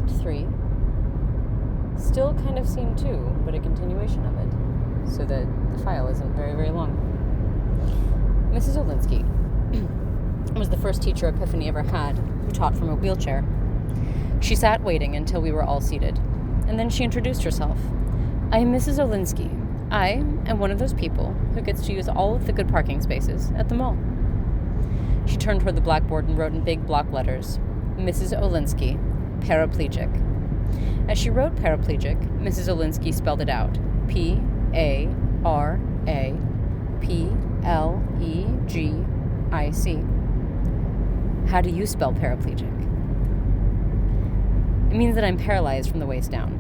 Act 3, still kind of Scene 2, but a continuation of it, so that the file isn't very, very long. Mrs. Olinsky was the first teacher Epiphany ever had who taught from a wheelchair. She sat waiting until we were all seated, and then she introduced herself. I am Mrs. Olinsky. I am one of those people who gets to use all of the good parking spaces at the mall. She turned toward the blackboard and wrote in big block letters, Mrs. Olinsky, paraplegic. As she wrote paraplegic, Mrs. Olinsky spelled it out. P-A-R-A-P-L-E-G-I-C. How do you spell paraplegic? It means that I'm paralyzed from the waist down.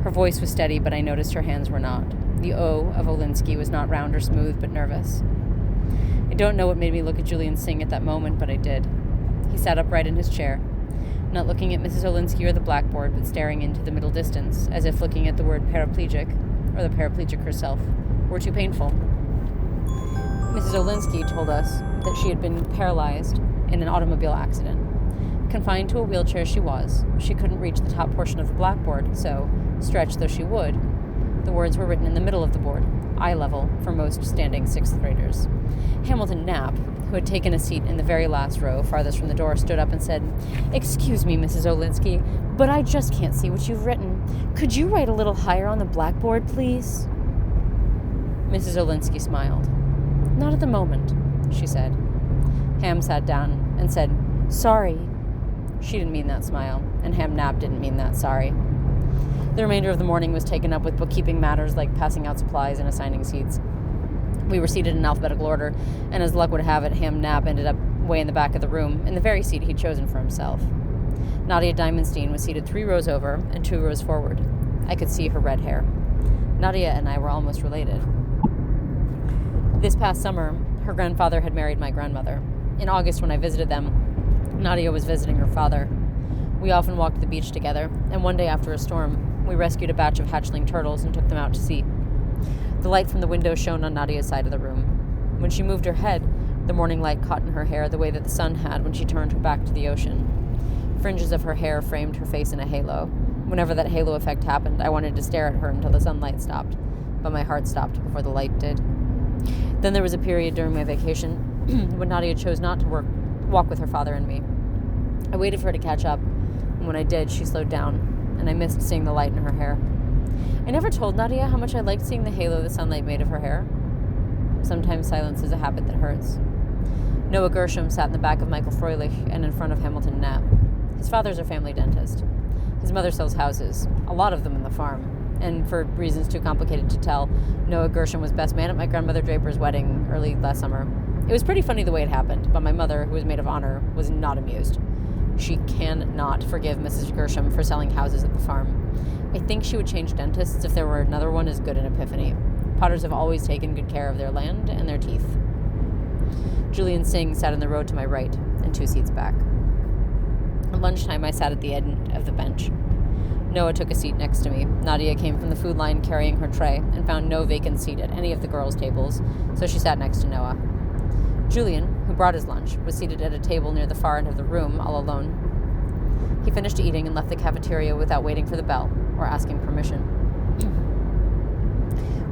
Her voice was steady, but I noticed her hands were not. The O of Olinsky was not round or smooth, but nervous. I don't know what made me look at Julian sing at that moment, but I did. He sat upright in his chair, not looking at Mrs. Olinsky or the blackboard, but staring into the middle distance, as if looking at the word paraplegic, or the paraplegic herself, were too painful. Mrs. Olinsky told us that she had been paralyzed in an automobile accident. Confined to a wheelchair she was. She couldn't reach the top portion of the blackboard, so, stretched though she would, the words were written in the middle of the board, eye level for most standing sixth graders. Hamilton Knapp, who had taken a seat in the very last row, farthest from the door, stood up and said, Excuse me, Mrs. Olinsky, but I just can't see what you've written. Could you write a little higher on the blackboard, please? Mrs. Olinsky smiled. Not at the moment, she said. Ham sat down and said, Sorry. She didn't mean that smile, and Ham Knapp didn't mean that sorry. The remainder of the morning was taken up with bookkeeping matters like passing out supplies and assigning seats. We were seated in alphabetical order, and as luck would have it, Ham Knapp ended up way in the back of the room, in the very seat he'd chosen for himself. Nadia Diamondstein was seated 3 rows over and 2 rows forward. I could see her red hair. Nadia and I were almost related. This past summer, her grandfather had married my grandmother. In August, when I visited them, Nadia was visiting her father. We often walked the beach together, and one day after a storm, we rescued a batch of hatchling turtles and took them out to sea. The light from the window shone on Nadia's side of the room. When she moved her head, the morning light caught in her hair the way that the sun had when she turned her back to the ocean. Fringes of her hair framed her face in a halo. Whenever that halo effect happened, I wanted to stare at her until the sunlight stopped, but my heart stopped before the light did. Then there was a period during my vacation when Nadia chose not to walk with her father and me. I waited for her to catch up, and when I did, she slowed down, and I missed seeing the light in her hair. I never told Nadia how much I liked seeing the halo the sunlight made of her hair. Sometimes silence is a habit that hurts. Noah Gershom sat in the back of Michael Froelich and in front of Hamilton Knapp. His father's a family dentist. His mother sells houses, a lot of them in the farm, and for reasons too complicated to tell, Noah Gershom was best man at my grandmother Draper's wedding early last summer. It was pretty funny the way it happened, but my mother, who was maid of honor, was not amused. She cannot forgive Mrs. Gershom for selling houses at the farm. I think she would change dentists if there were another one as good in Epiphany. Potters have always taken good care of their land and their teeth. Julian Singh sat in the row to my right, and 2 seats back. At lunchtime, I sat at the end of the bench. Noah took a seat next to me. Nadia came from the food line carrying her tray and found no vacant seat at any of the girls' tables, so she sat next to Noah. Julian, who brought his lunch, was seated at a table near the far end of the room, all alone. He finished eating and left the cafeteria without waiting for the bell or asking permission.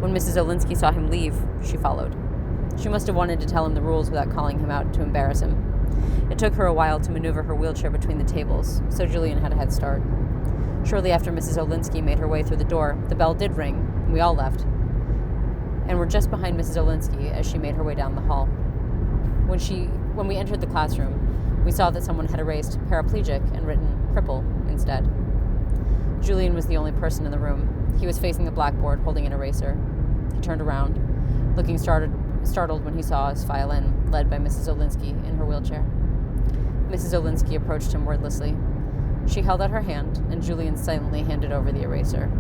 When Mrs. Olinsky saw him leave, she followed. She must have wanted to tell him the rules without calling him out to embarrass him. It took her a while to maneuver her wheelchair between the tables, so Julian had a head start. Shortly after Mrs. Olinsky made her way through the door, the bell did ring, and we all left, and were just behind Mrs. Olinsky as she made her way down the hall. When we entered the classroom, we saw that someone had erased paraplegic and written cripple instead. Julian was the only person in the room. He was facing the blackboard, holding an eraser. He turned around, looking startled when he saw us file in, led by Mrs. Olinsky in her wheelchair. Mrs. Olinsky approached him wordlessly. She held out her hand, and Julian silently handed over the eraser.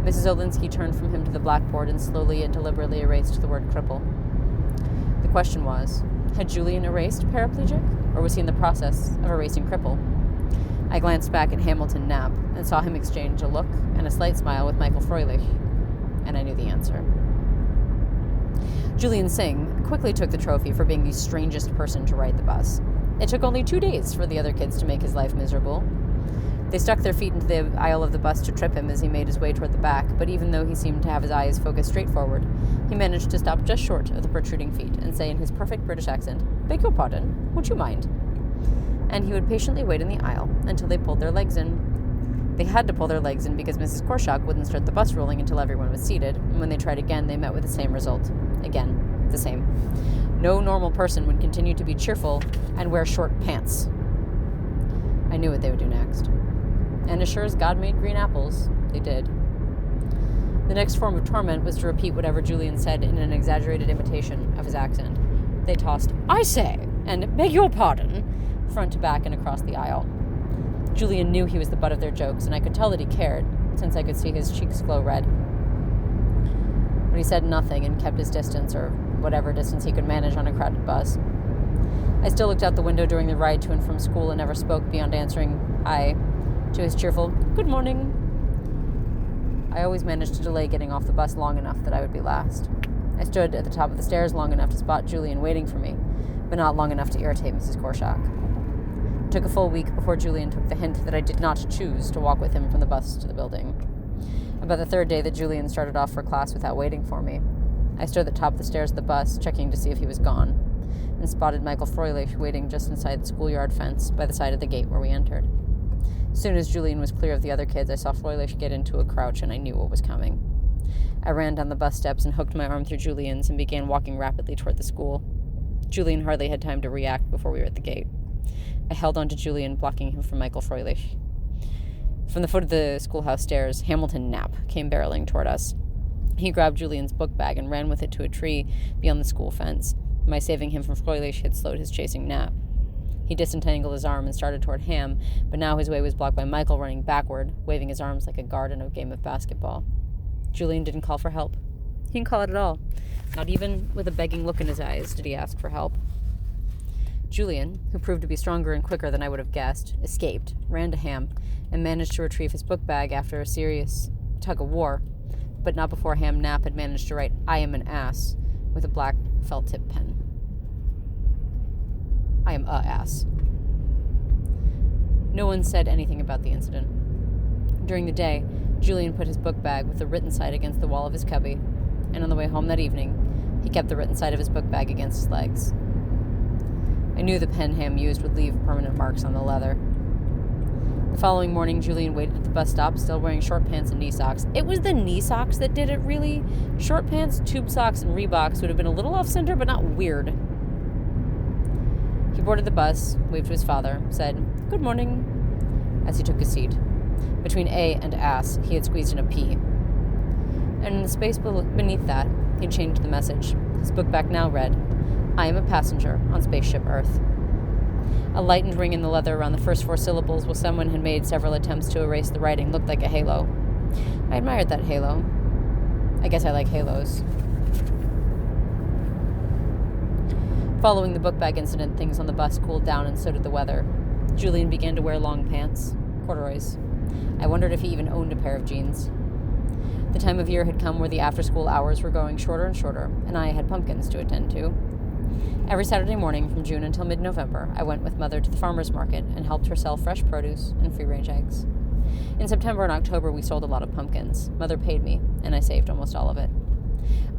Mrs. Olinsky turned from him to the blackboard and slowly and deliberately erased the word cripple. The question was, had Julian erased paraplegic, or was he in the process of erasing cripple? I glanced back at Hamilton Knapp and saw him exchange a look and a slight smile with Michael Froelich, and I knew the answer. Julian Singh quickly took the trophy for being the strangest person to ride the bus. It took only 2 days for the other kids to make his life miserable. They stuck their feet into the aisle of the bus to trip him as he made his way toward the back, but even though he seemed to have his eyes focused straight forward, he managed to stop just short of the protruding feet and say in his perfect British accent, "Beg your pardon, would you mind?" And he would patiently wait in the aisle until they pulled their legs in. They had to pull their legs in because Mrs. Korshak wouldn't start the bus rolling until everyone was seated, and when they tried again, they met with the same result. Again, the same. No normal person would continue to be cheerful and wear short pants. I knew what they would do next. And as sure as God made green apples, they did. The next form of torment was to repeat whatever Julian said in an exaggerated imitation of his accent. They tossed, "I say," and "beg your pardon," front to back and across the aisle. Julian knew he was the butt of their jokes, and I could tell that he cared, since I could see his cheeks glow red. But he said nothing and kept his distance, or whatever distance he could manage on a crowded bus. I still looked out the window during the ride to and from school and never spoke beyond answering "hi" to his cheerful "good morning." I always managed to delay getting off the bus long enough that I would be last. I stood at the top of the stairs long enough to spot Julian waiting for me, but not long enough to irritate Mrs. Korshak. It took a full week before Julian took the hint that I did not choose to walk with him from the bus to the building. About the third day that Julian started off for class without waiting for me, I stood at the top of the stairs of the bus, checking to see if he was gone, and spotted Michael Froelich waiting just inside the schoolyard fence by the side of the gate where we entered. As soon as Julian was clear of the other kids, I saw Froelich get into a crouch, and I knew what was coming. I ran down the bus steps and hooked my arm through Julian's and began walking rapidly toward the school. Julian hardly had time to react before we were at the gate. I held on to Julian, blocking him from Michael Froelich. From the foot of the schoolhouse stairs, Hamilton Knapp came barreling toward us. He grabbed Julian's book bag and ran with it to a tree beyond the school fence. My saving him from Froelich had slowed his chasing Knapp. He disentangled his arm and started toward Ham, but now his way was blocked by Michael running backward, waving his arms like a guard in a game of basketball. Julian didn't call for help. He didn't call it at all. Not even with a begging look in his eyes did he ask for help. Julian, who proved to be stronger and quicker than I would have guessed, escaped, ran to Ham, and managed to retrieve his book bag after a serious tug-of-war, but not before Ham Knapp had managed to write "I am an ass" with a black felt-tip pen. I am a ass. No one said anything about the incident. During the day, Julian put his book bag with the written side against the wall of his cubby, and on the way home that evening, he kept the written side of his book bag against his legs. I knew the pen Ham used would leave permanent marks on the leather. The following morning, Julian waited at the bus stop, still wearing short pants and knee socks. It was the knee socks that did it, really. Short pants, tube socks, and Reeboks would have been a little off-center, but not weird. He boarded the bus, waved to his father, said, "Good morning," as he took his seat. Between A and ass, he had squeezed in a P. And in the space beneath that, he changed the message. His book back now read, "I am a passenger on Spaceship Earth." A lightened ring in the leather around the first 4 syllables, while someone had made several attempts to erase the writing, looked like a halo. I admired that halo. I guess I like halos. Following the book bag incident, things on the bus cooled down, and so did the weather. Julian began to wear long pants, corduroys. I wondered if he even owned a pair of jeans. The time of year had come where the after-school hours were growing shorter and shorter, and I had pumpkins to attend to. Every Saturday morning from June until mid-November, I went with Mother to the farmer's market and helped her sell fresh produce and free-range eggs. In September and October, we sold a lot of pumpkins. Mother paid me, and I saved almost all of it.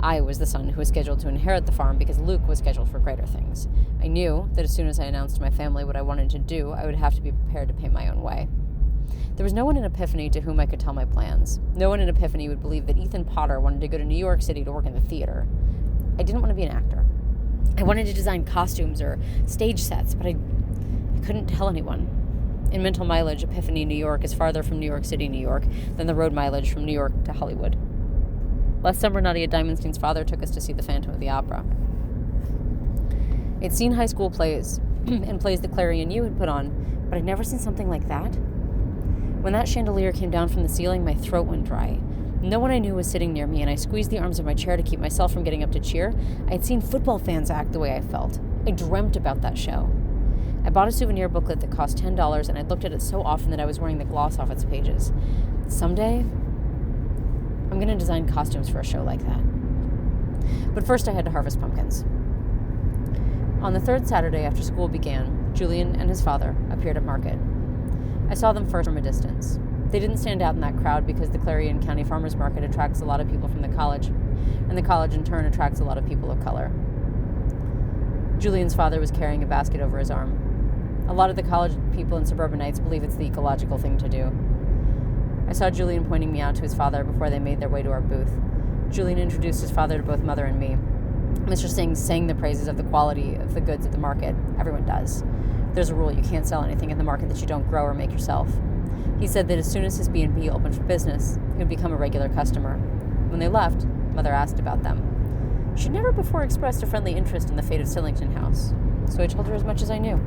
I was the son who was scheduled to inherit the farm because Luke was scheduled for greater things. I knew that as soon as I announced to my family what I wanted to do, I would have to be prepared to pay my own way. There was no one in Epiphany to whom I could tell my plans. No one in Epiphany would believe that Ethan Potter wanted to go to New York City to work in the theater. I didn't want to be an actor. I wanted to design costumes or stage sets, but I couldn't tell anyone. In mental mileage, Epiphany, New York is farther from New York City, New York, than the road mileage from New York to Hollywood. Last summer, Nadia Diamondstein's father took us to see The Phantom of the Opera. I'd seen high school plays, and plays that Clary and you had put on, but I'd never seen something like that. When that chandelier came down from the ceiling, my throat went dry. No one I knew was sitting near me, and I squeezed the arms of my chair to keep myself from getting up to cheer. I had seen football fans act the way I felt. I dreamt about that show. I bought a souvenir booklet that cost $10, and I looked at it so often that I was wearing the gloss off its pages. Someday, I'm going to design costumes for a show like that. But first I had to harvest pumpkins. On the 3rd Saturday after school began, Julian and his father appeared at market. I saw them first from a distance. They didn't stand out in that crowd because the Clarion County Farmers Market attracts a lot of people from the college, and the college in turn attracts a lot of people of color. Julian's father was carrying a basket over his arm. A lot of the college people and suburbanites believe it's the ecological thing to do. I saw Julian pointing me out to his father before they made their way to our booth. Julian introduced his father to both Mother and me. Mr. Singh sang the praises of the quality of the goods at the market. Everyone does. There's a rule: you can't sell anything in the market that you don't grow or make yourself. He said that as soon as his B&B opened for business, he would become a regular customer. When they left, Mother asked about them. She'd never before expressed a friendly interest in the fate of Sillington House, so I told her as much as I knew.